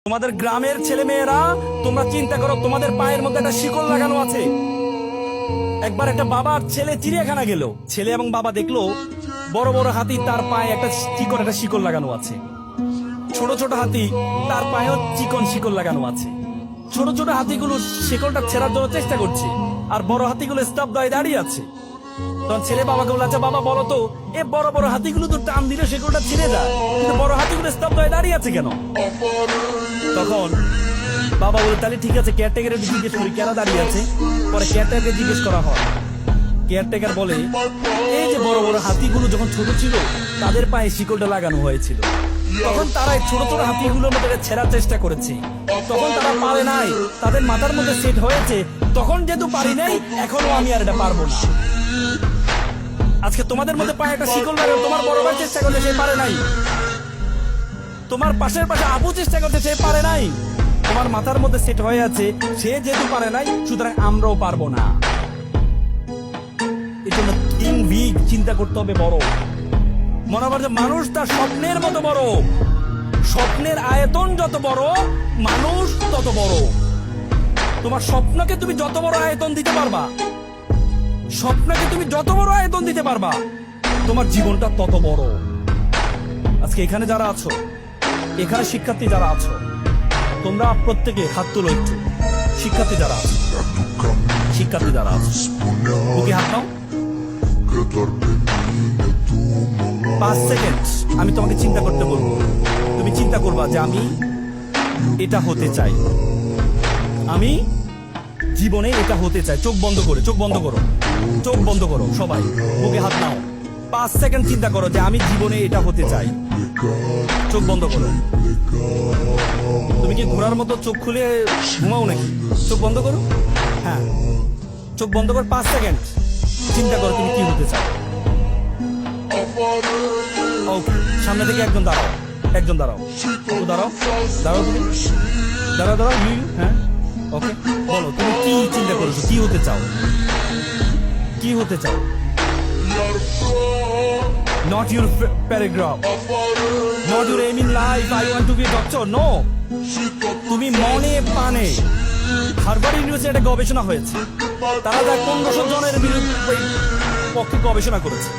তোমাদের গ্রামের ছেলে মেয়েরা তোমরা চিন্তা করো, তোমাদের পায়ের মধ্যে একটা শিকল লাগানো আছে। একবার একটা বাবার ছেলে চিড়িয়াখানা গেল, ছেলে এবং বাবা দেখলো বড় বড় হাতি, তার পায়ে একটা চিকন একটা শিকল লাগানো আছে। ছোট ছোট হাতি, তার পায়েও চিকন শিকল লাগানো আছে। ছোট ছোট হাতিগুলো শিকলটা ছেড়ার জন্য চেষ্টা করছে, আর বড় হাতিগুলো স্তব্ধ হয়ে দাঁড়িয়ে আছে। তখন ছেলে বাবাকে বলে, আচ্ছা বাবা বলো তো, এ বড় বড় হাতিগুলো তো টান দিলে শিকলটা ছিঁড়ে যায়, কিন্তু বড় হাতিগুলো স্তব্ধ হয়ে দাঁড়িয়ে আছে কেন? তখন বাবা বলে, তাহলে ঠিক আছে, কেয়ারটেকার জিজ্ঞেস করি কেন দাঁড়িয়ে আছে। পরে কেয়ারটেকারকে জিজ্ঞেস করা হয়। কেয়ারটেকার বলে, এই যে বড় বড় হাতিগুলো যখন ছোট ছিল তাদের পায়ে শিকলটা লাগানো হয়েছিল, তখন তারা এই ছোট ছোট হাতিগুলোর মধ্যে ছেড়ার চেষ্টা করেছে, তখন তারা পারে নাই, তাদের মাথার মধ্যে সেট হয়েছে, তখন যেহেতু পারি নাই এখনো আমি আর এটা পারবো না। আজকে তোমাদের মধ্যে পায়ে একটা শিকল লাগানো, তোমার বড় ভাই চেষ্টা করলে সে পারে নাই, তোমার পাশের পাশে আপু চেষ্টা করতে সে পারে নাই, তোমার মাথার মধ্যে সেট হয়ে আছে, সে যেহেতু পারে নাই সুতরাং আমরাও পারবো না। এই জন্য থিং বিগ, চিন্তা করতে হবে বড়। মনে হবে যে মানুষ তার স্বপ্নের মতো বড়, স্বপ্নের আয়তন যত বড় মানুষ তত বড়। তোমার স্বপ্নকে তুমি যত বড় আয়তন দিতে পারবা, স্বপ্নকে তুমি যত বড় আয়তন দিতে পারবা, তোমার জীবনটা তত বড়। আজকে এখানে যারা আছো, এখানে শিক্ষার্থী যারা আছো, তোমরা প্রত্যেকে হাত তুলো একটু। শিক্ষার্থী যারা আছো, শিক্ষার্থী যারা আছো, বুকে হাত নাও। 5 সেকেন্ড আমি তোমাকে চিন্তা করতে বলবো, তুমি চিন্তা করবা যে আমি এটা হতে চাই, আমি জীবনে এটা হতে চাই। চোখ বন্ধ করে, চোখ বন্ধ করো, চোখ বন্ধ করো, সবাই বুকে হাত নাও। 5 সেকেন্ড চিন্তা করো যে আমি জীবনে এটা হতে চাই। চোখ বন্ধ করো। তুমি কি ঘোড়ার মতো চোখ খুলে ঘুমাও নাকি? চোখ বন্ধ করো। হ্যাঁ, চোখ বন্ধ করো। 5 সেকেন্ড চিন্তা করো তুমি কি হতে চাও। ওকে, সামনে থেকে একজন দাঁড়াও, একজন দাঁড়াও, দাঁড়াও, দাঁড়াও, তুমি দাঁড়াও, দাঁড়াও, হ্যাঁ ওকে, বলো তুমি কি চিন্তা করেছো, কি হতে চাও, কি হতে চাও? Not your paragraph, not your aim in life, I want to be a doctor, no. তুমি মনে প্রাণে, হার্ভার্ড ইউনিভার্সিটি একটা গবেষণা হয়েছে, তারা 1500 জনের বিরুদ্ধে পক্ষে গবেষণা করেছে।